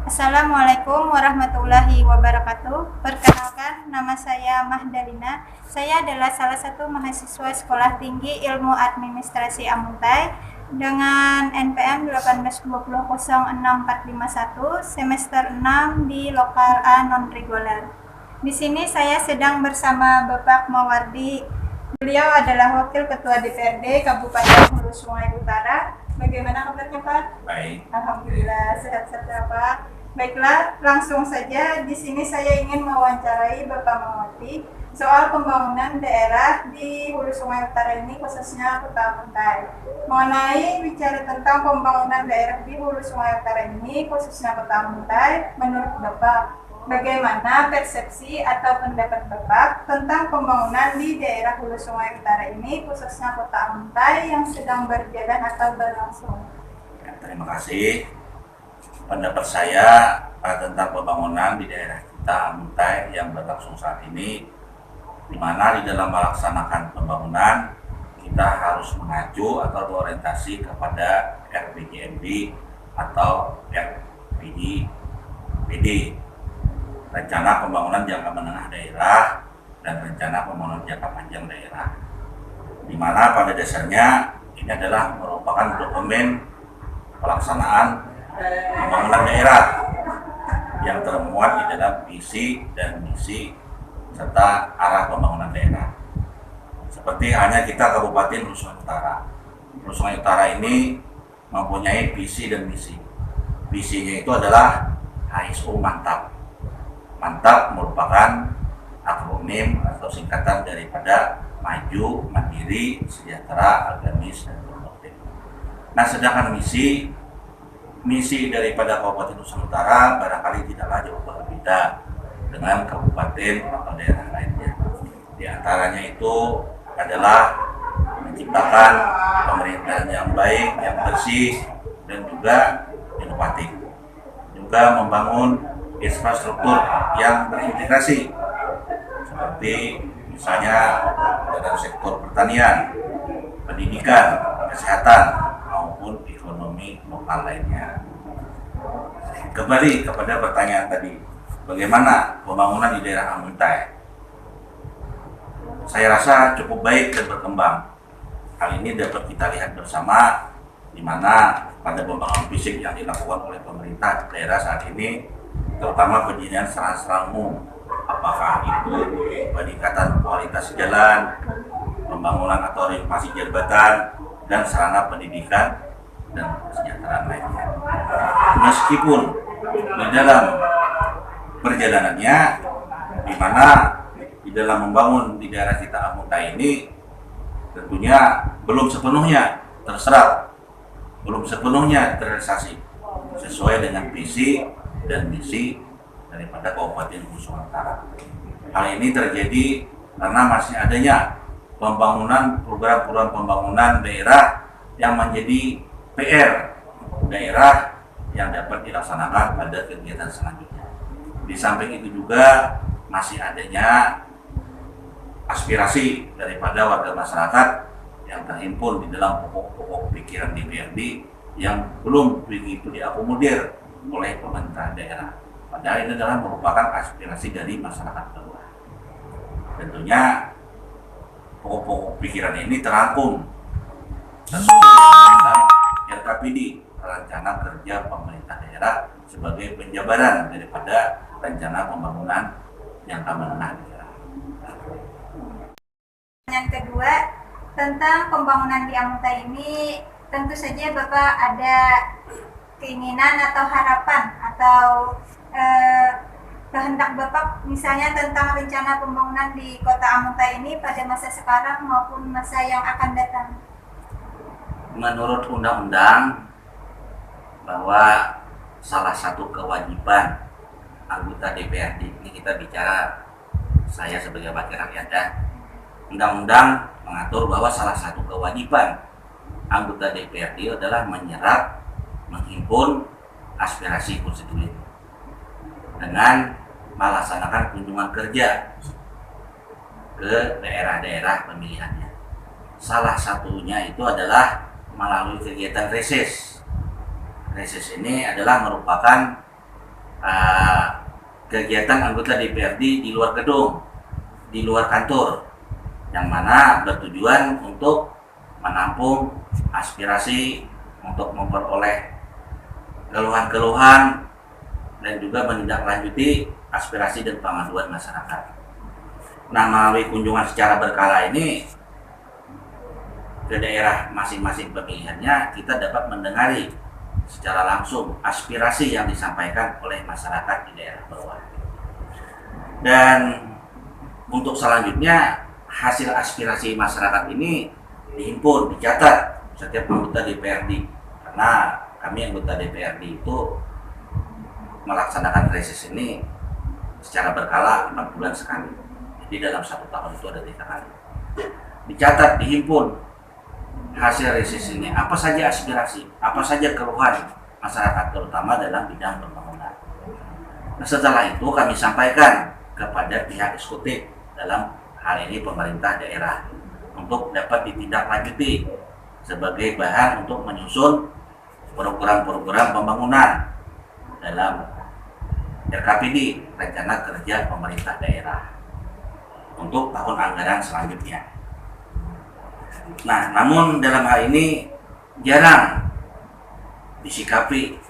Assalamualaikum warahmatullahi wabarakatuh. Perkenalkan, nama saya Mahdalina. Saya adalah salah satu mahasiswa Sekolah Tinggi Ilmu Administrasi Amuntai dengan NPM 182006451 semester 6 di lokal A non-reguler. Di sini saya sedang bersama Bapak Mawardi. Beliau adalah Wakil Ketua DPRD Kabupaten Hulu Sungai Utara. Bagaimana kabarnya, Pak? Baik. Alhamdulillah sehat-sehat ya, Pak. Baiklah, langsung saja di sini saya ingin mewawancarai Bapak Mawardi soal pembangunan daerah di Hulu Sungai Utara ini, khususnya Kota Amuntai. Mengenai bicara tentang pembangunan daerah di Hulu Sungai Utara ini, khususnya Kota Amuntai, menurut Bapak, bagaimana persepsi atau pendapat Bapak tentang pembangunan di daerah Hulu Sungai Utara ini, khususnya Kota Amuntai yang sedang berjalan atau berlangsung? Ya, terima kasih. Pendapat saya tentang pembangunan di daerah kita Amuntai yang berlangsung saat ini, di mana di dalam melaksanakan pembangunan kita harus mengacu atau berorientasi kepada RPJMD atau RPJPD, rencana pembangunan jangka menengah daerah dan rencana pembangunan jangka panjang daerah, di mana pada dasarnya ini adalah merupakan dokumen pelaksanaan pembangunan daerah yang termuat di dalam visi dan misi serta arah pembangunan daerah. Seperti halnya kita Kabupaten Hulu Sungai Utara. Hulu Sungai Utara ini mempunyai visi dan misi. Visinya itu adalah HSU Mantap. Mantap merupakan akronim atau singkatan daripada Maju, Mandiri, Sejahtera, Agamis, dan Produktif. Nah, sedangkan misi daripada Kabupaten Hulu Sungai Utara barangkali tidaklah jauh berbeda dengan kabupaten atau daerah lainnya. Di antaranya itu adalah menciptakan pemerintahan yang baik, yang bersih, dan juga inovatif. Juga membangun infrastruktur yang terintegrasi, seperti misalnya dalam sektor pertanian, pendidikan, kesehatan, maupun ekonomi lokal lainnya. Kembali kepada pertanyaan tadi, bagaimana pembangunan di daerah Amuntai? Saya rasa cukup baik dan berkembang. Hal ini dapat kita lihat bersama, di mana pada pembangunan fisik yang dilakukan oleh pemerintah daerah saat ini, terutama penjadian sarana umum, apakah itu peningkatan kualitas jalan, pembangunan atau renovasi jembatan, dan sarana pendidikan dan kesejahteraan lainnya. Meskipun di dalam perjalanannya, di mana di dalam membangun di daerah kita Amuntai ini tentunya belum sepenuhnya terserap, belum sepenuhnya terrealisasi sesuai dengan visi dan misi daripada Kabupaten Hulu Sungai Utara. Hal ini terjadi karena masih adanya program-program pembangunan daerah yang menjadi PR daerah yang dapat dilaksanakan pada kegiatan selanjutnya. Di samping itu juga masih adanya aspirasi daripada warga masyarakat yang terhimpun di dalam pokok-pokok pikiran DPRD yang belum begitu diakomodir oleh pemerintah daerah. Padahal ini adalah merupakan aspirasi dari masyarakat bawah. Tentunya pokok-pokok pikiran ini terangkum dalam RKPD, Rencana Kerja Pemerintah Daerah, sebagai penjabaran daripada rencana pembangunan jangka menengah daerah. Yang kedua, tentang pembangunan di Amuntai ini, tentu saja Bapak ada keinginan atau harapan atau kehendak Bapak misalnya tentang rencana pembangunan di Kota Amuntai ini pada masa sekarang maupun masa yang akan datang. Menurut undang-undang, bahwa salah satu kewajiban anggota DPRD, ini kita bicara saya sebagai wakil rakyat, ya. Undang-undang mengatur bahwa salah satu kewajiban anggota DPRD adalah menyerap, menghimpun aspirasi konstituen dengan melaksanakan kunjungan kerja ke daerah-daerah pemilihannya. Salah satunya itu adalah melalui kegiatan reses. Reses ini adalah merupakan kegiatan anggota DPRD di luar gedung, di luar kantor, yang mana bertujuan untuk menampung aspirasi, untuk memperoleh keluhan-keluhan dan juga menindaklanjuti aspirasi dan pengaduan masyarakat. Nah, melalui kunjungan secara berkala ini ke daerah masing-masing pemilihannya, kita dapat mendengari secara langsung aspirasi yang disampaikan oleh masyarakat di daerah bawah. Dan untuk selanjutnya, hasil aspirasi masyarakat ini dihimpun, dicatat setiap anggota DPRD, karena kami anggota DPRD itu melaksanakan reses ini secara berkala 4 bulan sekali. Jadi dalam 1 tahun itu ada 3 kali. Dicatat, dihimpun hasil reses ini, apa saja aspirasi, apa saja keluhan masyarakat, terutama dalam bidang pembangunan. Nah, setelah itu kami sampaikan kepada pihak eksekutif, dalam hal ini pemerintah daerah, untuk dapat ditindaklanjuti sebagai bahan untuk menyusun program-program pembangunan dalam RKPD, Rencana Kerja Pemerintah Daerah, untuk tahun anggaran selanjutnya. Nah, namun dalam hal ini jarang disikapi,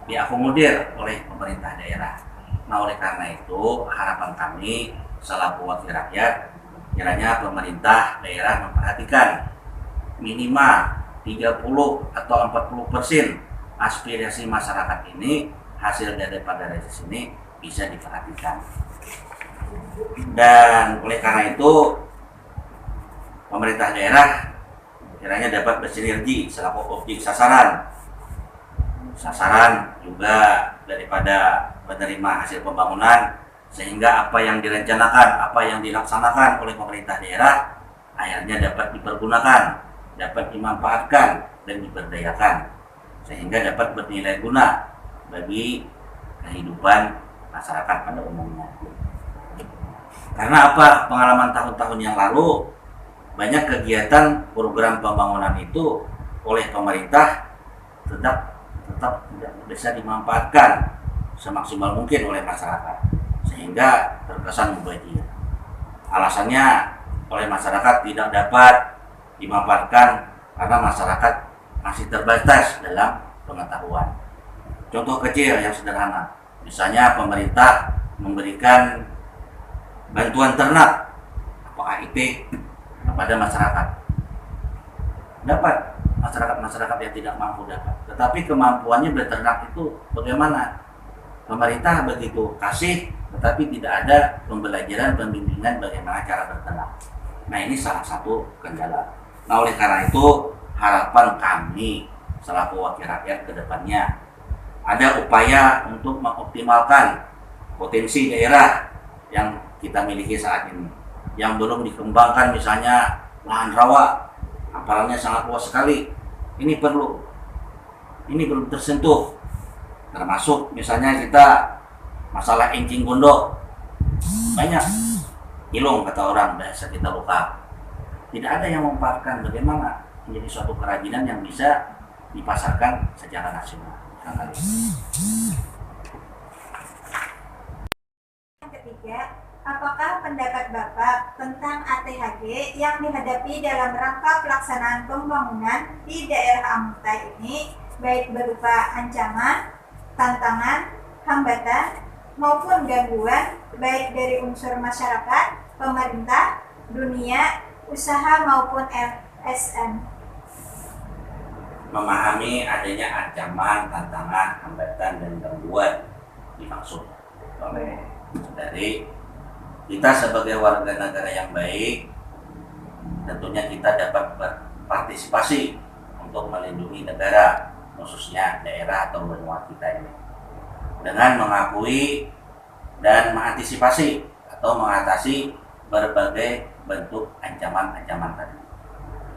diakomodir oleh pemerintah daerah. Nah, oleh karena itu harapan kami selaku wakil rakyat, kiranya pemerintah daerah memperhatikan minimal 30 atau 40% aspirasi masyarakat ini, hasil daripada reses ini bisa diperhatikan. Dan oleh karena itu pemerintah daerah kiranya dapat bersinergi selaku objek sasaran juga daripada penerima hasil pembangunan, sehingga apa yang direncanakan, apa yang dilaksanakan oleh pemerintah daerah akhirnya dapat dipergunakan, dapat dimanfaatkan dan diberdayakan, sehingga dapat bernilai guna bagi kehidupan masyarakat pada umumnya. Karena apa? Pengalaman tahun-tahun yang lalu, banyak kegiatan program pembangunan itu oleh pemerintah tetap tidak bisa dimanfaatkan semaksimal mungkin oleh masyarakat, sehingga terkesan mubazir. Alasannya oleh masyarakat tidak dapat dimanfaatkan karena masyarakat masih terbatas dalam pengetahuan. Contoh kecil yang sederhana, misalnya pemerintah memberikan bantuan ternak atau AIT kepada masyarakat. Dapat masyarakat yang tidak mampu dapat. Tetapi kemampuannya berternak itu bagaimana? Pemerintah begitu kasih, tetapi tidak ada pembelajaran, pembimbingan bagaimana cara berternak. Nah, ini salah satu kendala. Nah, oleh karena itu harapan kami selaku wakil rakyat ke depannya ada upaya untuk mengoptimalkan potensi daerah yang kita miliki saat ini, yang belum dikembangkan, misalnya lahan rawa, hamparannya sangat luas sekali. Ini belum tersentuh. Termasuk misalnya kita masalah encing gondok, banyak ilung kata orang, bahasa kita lokal. Tidak ada yang memanfaatkan bagaimana menjadi suatu kerajinan yang bisa dipasarkan secara nasional. Yang ketiga, apakah pendapat Bapak tentang ATHG yang dihadapi dalam rangka pelaksanaan pembangunan di daerah Amuntai ini, baik berupa ancaman, tantangan, hambatan, maupun gangguan, baik dari unsur masyarakat, pemerintah, dunia, usaha maupun LSM? Memahami adanya ancaman, tantangan, hambatan, dan gangguan dimaksud oleh dari kita sebagai warga negara yang baik. Tentunya kita dapat berpartisipasi untuk melindungi negara, khususnya daerah atau benua kita ini, dengan mengakui dan mengantisipasi atau mengatasi berbagai bentuk ancaman-ancaman tadi.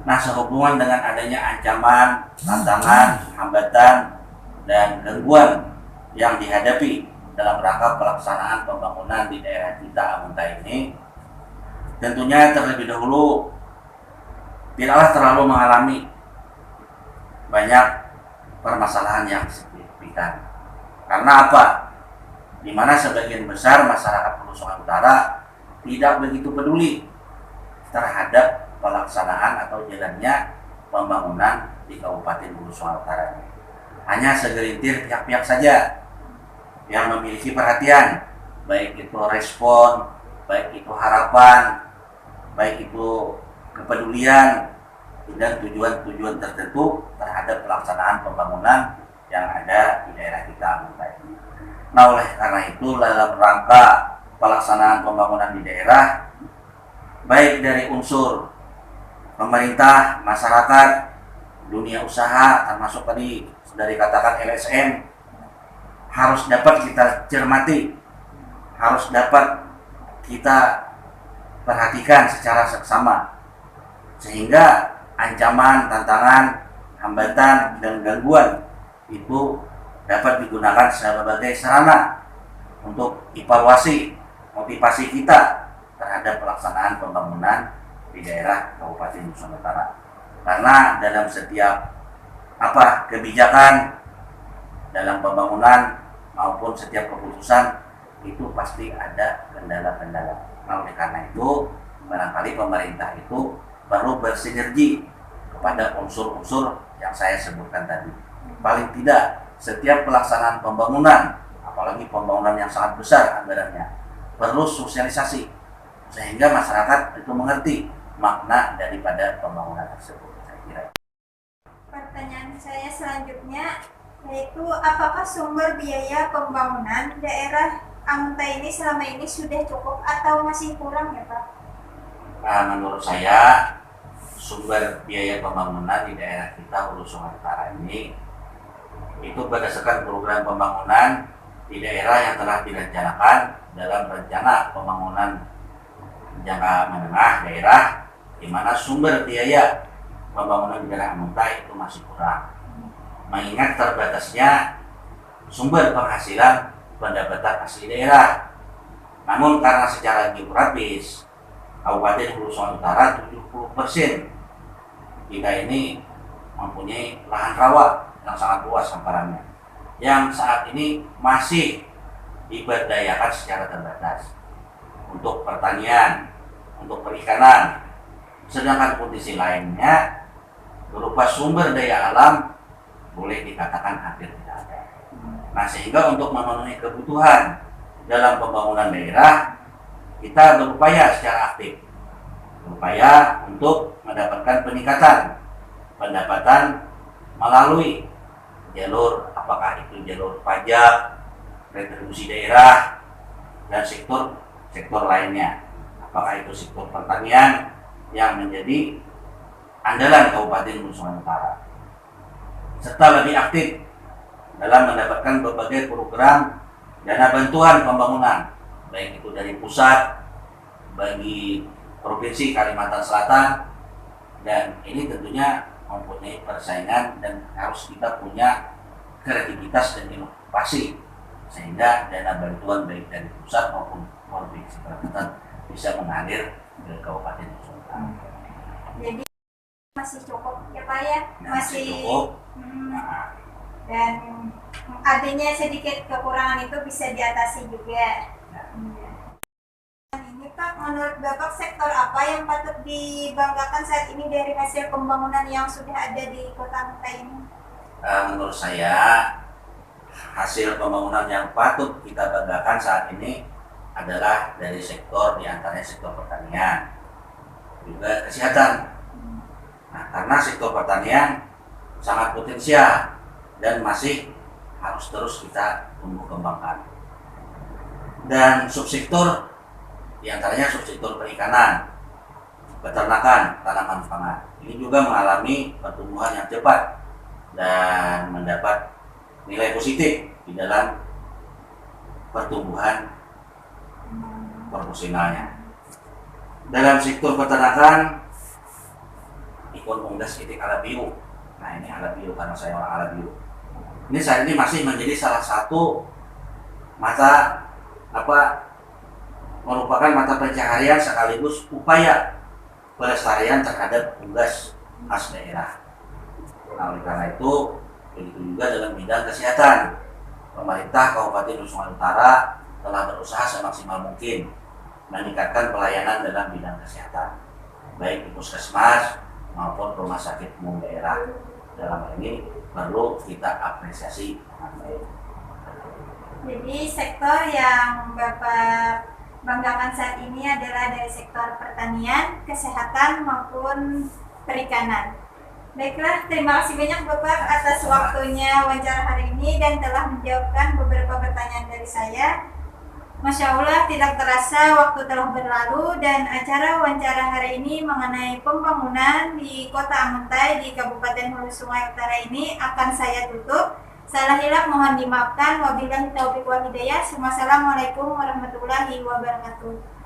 Nah, sehubungan dengan adanya ancaman, tantangan, hambatan, dan gangguan yang dihadapi dalam rangka pelaksanaan pembangunan di daerah kita Amuntai ini, tentunya terlebih dahulu tidaklah terlalu mengalami banyak permasalahan yang signifikan. Karena apa? di mana sebagian besar masyarakat Hulu Sungai Utara tidak begitu peduli terhadap pelaksanaan atau jalannya pembangunan di Kabupaten Hulu Sungai Utara ini. Hanya segelintir pihak-pihak saja yang memiliki perhatian, baik itu respon, baik itu harapan, baik itu kepedulian dan tujuan-tujuan tertentu terhadap pelaksanaan pembangunan yang ada di daerah kita Amuntai ini. Nah, oleh karena itu dalam rangka pelaksanaan pembangunan di daerah, baik dari unsur pemerintah, masyarakat, dunia usaha, termasuk tadi sudah dikatakan LSM, harus dapat kita cermati, harus dapat kita perhatikan secara seksama, sehingga ancaman, tantangan, hambatan, dan gangguan itu dapat digunakan sebagai sarana untuk evaluasi motivasi kita terhadap pelaksanaan pembangunan di daerah Kabupaten Hulu Sungai Utara. Karena dalam setiap kebijakan dalam pembangunan maupun setiap keputusan itu pasti ada kendala-kendala. Nah, oleh karena itu barangkali pemerintah itu perlu bersinergi kepada unsur-unsur yang saya sebutkan tadi. Paling tidak setiap pelaksanaan pembangunan, apalagi pembangunan yang sangat besar anggarannya, perlu sosialisasi sehingga masyarakat itu mengerti makna daripada pembangunan tersebut, saya kira. Pertanyaan saya selanjutnya yaitu apakah sumber biaya pembangunan daerah Amuntai ini selama ini sudah cukup atau masih kurang ya Pak? Nah, menurut saya sumber biaya pembangunan di daerah kita Hulu Sungai Utara ini itu berdasarkan program pembangunan di daerah yang telah direncanakan dalam rencana pembangunan jangka menengah daerah, di mana sumber biaya pembangunan di daerah Amuntai itu masih kurang, mengingat terbatasnya sumber penghasilan pendapatan asli daerah. Namun karena secara geografis Kabupaten Hulu Sungai Utara 70% kita ini mempunyai lahan rawa yang sangat luas hamparannya, yang saat ini masih diberdayakan secara terbatas untuk pertanian, untuk perikanan, sedangkan kondisi lainnya berupa sumber daya alam boleh dikatakan hampir tidak ada. Nah, sehingga untuk memenuhi kebutuhan dalam pembangunan daerah, kita berupaya secara aktif, berupaya untuk mendapatkan peningkatan pendapatan melalui jalur, apakah itu jalur pajak, retribusi daerah, dan sektor lainnya, apakah itu sektor pertanian yang menjadi andalan Kabupaten Hulu Sungai Utara, serta lebih aktif dalam mendapatkan berbagai program dana bantuan pembangunan, baik itu dari pusat bagi Provinsi Kalimantan Selatan, dan ini tentunya mempunyai persaingan dan harus kita punya kreativitas dan inovasi sehingga dana bantuan baik dari pusat maupun provinsi Kalimantan bisa mengalir ke Kabupaten Hulu Sungai Utara. Jadi masih cukup ya Pak ya? Masih cukup. Dan adanya sedikit kekurangan itu bisa diatasi juga. Ini Pak, menurut Bapak sektor apa yang patut dibanggakan saat ini dari hasil pembangunan yang sudah ada di Kota Amuntai ini? Menurut saya hasil pembangunan yang patut kita banggakan saat ini adalah dari sektor, diantaranya sektor pertanian, juga kesehatan. Nah, karena sektor pertanian sangat potensial dan masih harus terus kita tumbuh kembangkan. Dan subsektor, diantaranya subsektor perikanan, peternakan, tanaman pangan, ini juga mengalami pertumbuhan yang cepat dan mendapat nilai positif di dalam pertumbuhan proporsionalnya. Dalam sektor peternakan, ikon unggas titik ala biru. Nah, ini ala biru karena saya orang ala biru. Ini saat ini masih menjadi salah satu mata merupakan mata pencaharian sekaligus upaya pelestarian terhadap unggas khas daerah. Nah, oleh karena itu, begitu juga dalam bidang kesehatan, pemerintah Kabupaten Hulu Sungai Utara telah berusaha semaksimal mungkin meningkatkan pelayanan dalam bidang kesehatan, baik di puskesmas maupun rumah sakit umum daerah. Dalam hal ini perlu kita apresiasi dengan baik. Jadi sektor yang Bapak banggakan saat ini adalah dari sektor pertanian, kesehatan maupun perikanan. Baiklah, terima kasih banyak Bapak atas waktunya wawancara hari ini dan telah menjawabkan beberapa pertanyaan dari saya. Masya Allah, tidak terasa waktu telah berlalu dan acara wawancara hari ini mengenai pembangunan di Kota Amuntai di Kabupaten Hulu Sungai Utara ini akan saya tutup. Salah hilap mohon dimaafkan. Wabillahi taufiq wal hidayah. Wassalamualaikum warahmatullahi wabarakatuh.